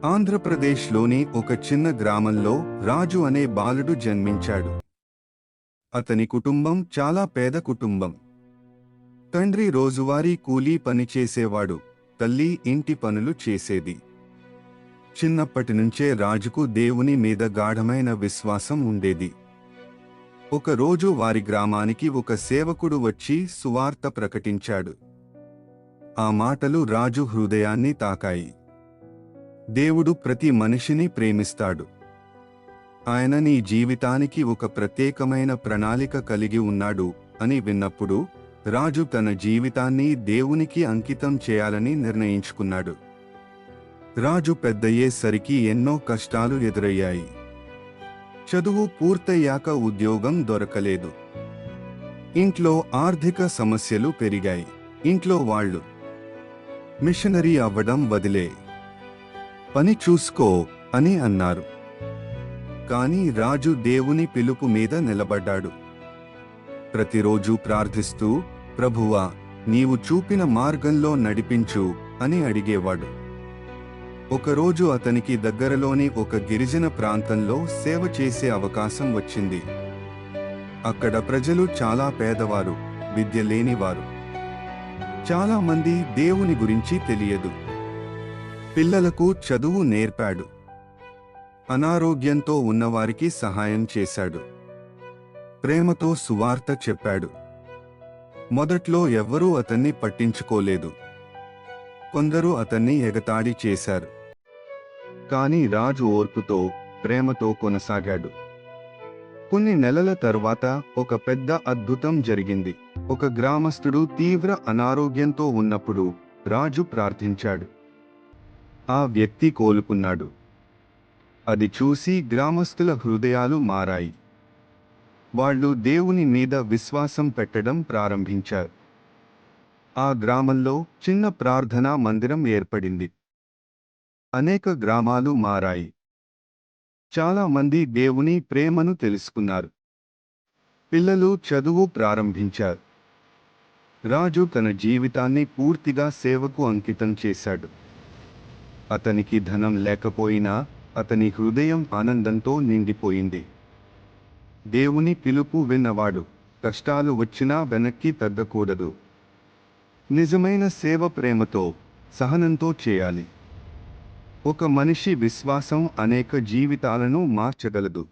ఆంధ్రప్రదేశ్లోని ఒక చిన్న గ్రామంలో రాజు అనే బాలుడు జన్మించాడు. అతని కుటుంబం చాలా పేద కుటుంబం. తండ్రి రోజువారీ కూలీ పని చేసేవాడు, తల్లి ఇంటి పనులు చేసేది. చిన్నప్పటి నుంచే రాజుకు దేవుని మీద గాఢమైన విశ్వాసం ఉండేది. ఒకరోజు వారి గ్రామానికి ఒక సేవకుడు వచ్చి సువార్త ప్రకటించాడు. ఆ మాటలు రాజు హృదయాన్ని తాకాయి. దేవుడు ప్రతి మనిషిని ప్రేమిస్తాడు. ఆయన నీ జీవితానికి ఒక ప్రత్యేకమైన ప్రణాళిక కలిగి ఉన్నాడు అని విన్నప్పుడు రాజు తన జీవితాన్ని దేవునికి అంకితం చేయాలని నిర్ణయించుకున్నాడు. రాజు పెద్దయ్యేసరికి ఎన్నో కష్టాలు ఎదురయ్యాయి. చదువు పూర్తయ్యాక ఉద్యోగం దొరకలేదు. ఇంట్లో ఆర్థిక సమస్యలు పెరిగాయి. ఇంట్లో వాళ్ళు మిషనరీ అవ్వడం వదిలే, పని చూసుకో అని అన్నారు. కాని రాజు దేవుని పిలుపు మీద నిలబడ్డాడు. ప్రతిరోజు ప్రార్థిస్తూ, ప్రభువా, నీవు చూపిన మార్గంలో నడిపించు అని అడిగేవాడు. ఒకరోజు అతనికి దగ్గరలోని ఒక గిరిజన ప్రాంతంలో సేవ చేసే అవకాశం వచ్చింది. అక్కడ ప్రజలు చాలా పేదవారు, విద్య లేనివారు. చాలా మంది దేవుని గురించి తెలియదు. పిల్లలకు చదువు నేర్పాడు. అనారోగ్యంతో ఉన్నవారికి సహాయం చేశాడు. ప్రేమతో సువార్త చెప్పాడు. మొదట్లో ఎవ్వరూ అతన్ని పట్టించుకోలేదు. కొందరు అతన్ని ఎగతాళి చేశారు. కాని రాజు ఓర్పుతో, ప్రేమతో కొనసాగాడు. కొన్ని నెలల తరువాత ఒక పెద్ద అద్భుతం జరిగింది. ఒక గ్రామస్థుడు తీవ్ర అనారోగ్యంతో ఉన్నప్పుడు రాజు ప్రార్థించాడు. ఆ వ్యక్తి కోలుకున్నాడు. అది చూసి గ్రామస్తుల హృదయాలు మారాయి. వాళ్ళు దేవుని మీద విశ్వాసం పెట్టడం ప్రారంభించారు. ఆ గ్రామంలో చిన్న ప్రార్థనా మందిరం ఏర్పడింది. అనేక గ్రామాలు మారాయి. చాలా మంది దేవుని ప్రేమను తెలుసుకున్నారు. పిల్లలు చదువు ప్రారంభించారు. రాజు తన జీవితాన్ని పూర్తిగా సేవకు అంకితం చేశాడు. అతనికి ధనం లేకపోయినా అతని హృదయం ఆనందంతో నిండిపోయింది. దేవుని పిలుపు విన్నవాడు కష్టాలు వచ్చినా వెనక్కి తగ్గకూడదు. నిజమైన సేవ ప్రేమతో, సహనంతో చేయాలి. ఒక మనిషి విశ్వాసం అనేక జీవితాలను మార్చగలదు.